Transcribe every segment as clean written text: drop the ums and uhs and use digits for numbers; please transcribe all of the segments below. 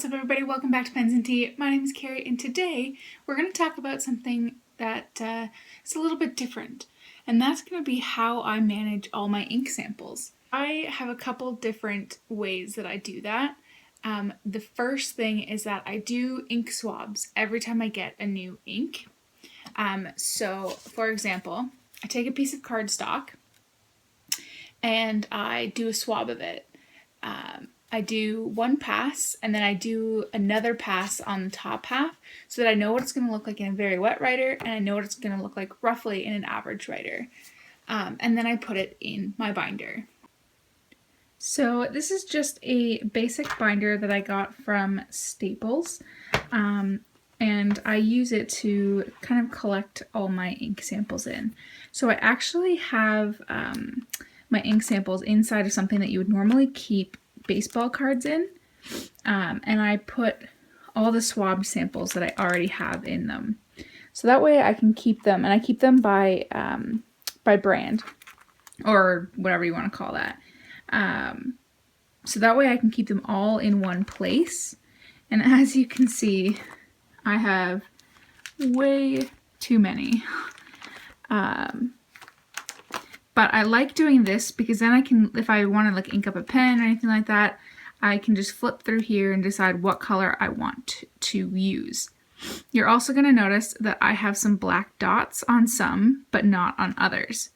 What's up, everybody? Welcome back to Pens and Tea. My name is Carrie, and today we're going to talk about something that is a little bit different, and that's going to be how I manage all my ink samples. I have a couple different ways that I do that. The first thing is that I do ink swabs every time I get a new ink. So, for example, I take a piece of cardstock and I do a swab of it. I do one pass and then I do another pass on the top half so that I know what it's going to look like in a very wet writer and I know what it's going to look like roughly in an average writer. And then I put it in my binder. So this is just a basic binder that I got from Staples. And I use it to kind of collect all my ink samples in. So I actually have my ink samples inside of something that you would normally keep baseball cards in, and I put all the swab samples that I already have in them. So that way I can keep them, and I keep them by brand, or whatever you want to call that. So that way I can keep them all in one place. And as you can see, I have way too many. But I like doing this because then I can, if I want to like ink up a pen or anything like that, I can just flip through here and decide what color I want to use. You're also going to notice that I have some black dots on some, but not on others.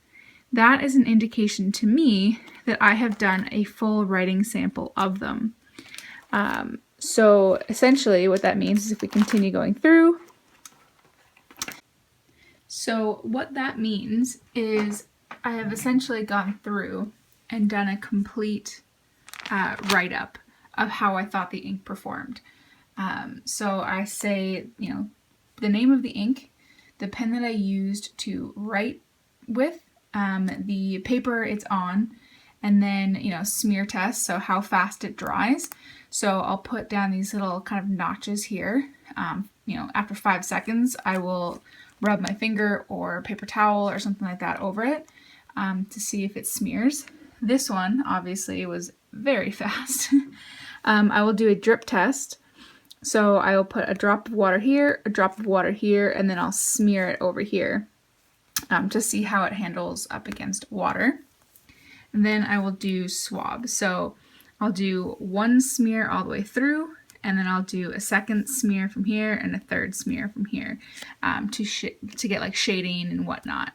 That is an indication to me that I have done a full writing sample of them. So essentially what that means is if we continue going through, so what that means is I have essentially gone through and done a complete write-up of how I thought the ink performed. So I say, the name of the ink, the pen that I used to write with, the paper it's on, and then, smear test, so how fast it dries. So I'll put down these little kind of notches here. After 5 seconds, I will rub my finger or paper towel or something like that over it to see if it smears. This one obviously was very fast. I will do a drip test. So I will put a drop of water here, a drop of water here, and then I'll smear it over here to see how it handles up against water. And then I will do swab. So I'll do one smear all the way through, and then I'll do a second smear from here and a third smear from here to get like shading and whatnot.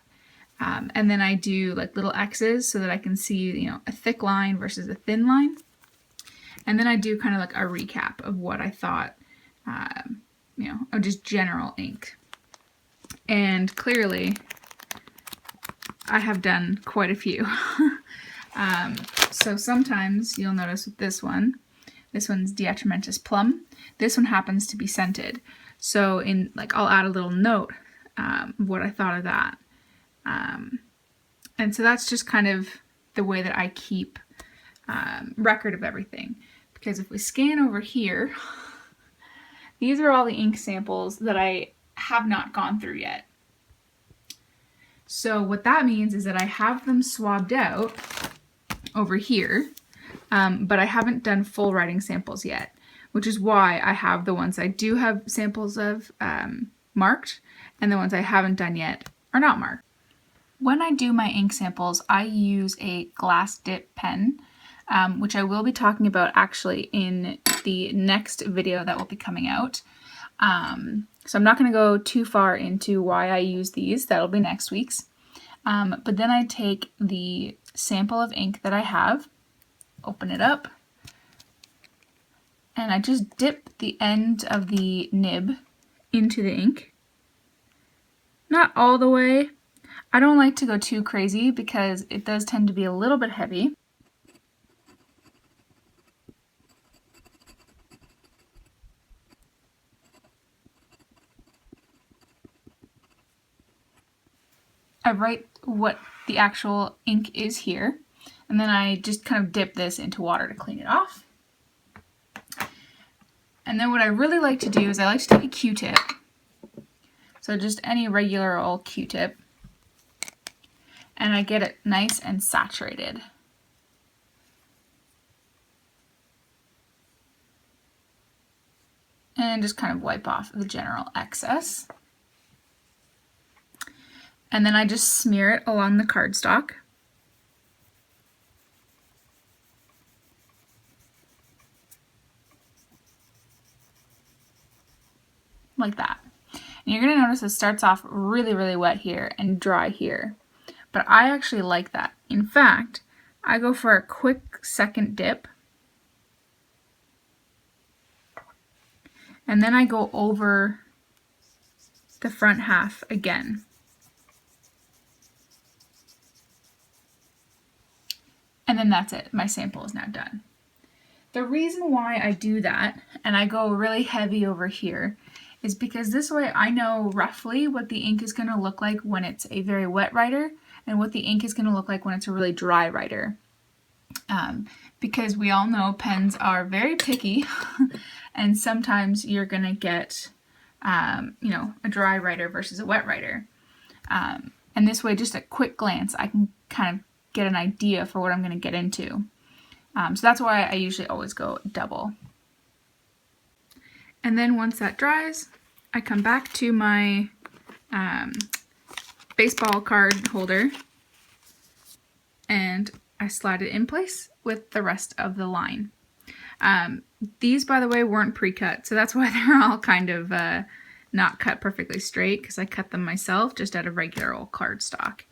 And then I do like little X's so that I can see, a thick line versus a thin line. And then I do kind of like a recap of what I thought, of just general ink. And clearly, I have done quite a few. So sometimes you'll notice with this one's Diatramentus Plum. This one happens to be scented. So I'll add a little note of what I thought of that. And so that's just kind of the way that I keep record of everything. Because if we scan over here, these are all the ink samples that I have not gone through yet. So what that means is that I have them swabbed out over here, but I haven't done full writing samples yet, which is why I have the ones I do have samples of marked, and the ones I haven't done yet are not marked. When I do my ink samples, I use a glass dip pen, which I will be talking about actually in the next video that will be coming out. So I'm not going to go too far into why I use these. That'll be next week's. But then I take the sample of ink that I have, open it up, and I just dip the end of the nib into the ink. Not all the way. I don't like to go too crazy because it does tend to be a little bit heavy. I write what the actual ink is here, and then I just kind of dip this into water to clean it off. And then what I really like to do is I like to take a Q-tip, so just any regular old Q-tip, and I get it nice and saturated. and just kind of wipe off the general excess. And then I just smear it along the cardstock. Like that. And you're going to notice it starts off really, really wet here and dry here. But I actually like that. In fact, I go for a quick second dip. And then I go over the front half again. And then that's it. My sample is now done. The reason why I do that, and I go really heavy over here, is because this way I know roughly what the ink is going to look like when it's a very wet writer and what the ink is going to look like when it's a really dry writer. Because we all know pens are very picky and sometimes you're going to get, you know, a dry writer versus a wet writer. And this way, just a quick glance, I can kind of get an idea for what I'm going to get into. So that's why I usually always go double. And then once that dries, I come back to my baseball card holder and I slide it in place with the rest of the line. These, by the way, weren't pre-cut, so that's why they're all kind of not cut perfectly straight, because I cut them myself just out of regular old cardstock.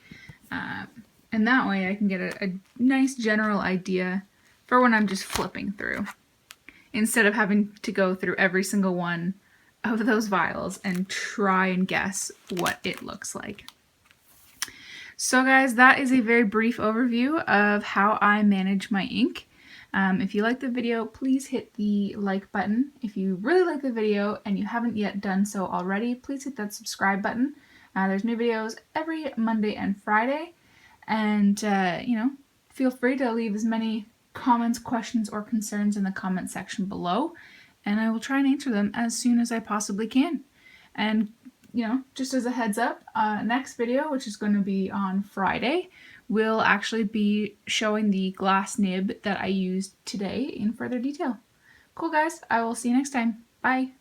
And that way I can get a nice general idea for when I'm just flipping through, instead of having to go through every single one of those vials and try and guess what it looks like. So guys, that is a very brief overview of how I manage my ink. If you like the video, please hit the like button. If you really like the video and you haven't yet done so already, please hit that subscribe button. There's new videos every Monday and Friday. And, you know, feel free to leave as many comments, questions, or concerns in the comment section below, and I will try and answer them as soon as I possibly can. And, you know, just as a heads up, next video, which is going to be on Friday, will actually be showing the glass nib that I used today in further detail. Cool guys, I will see you next time. Bye!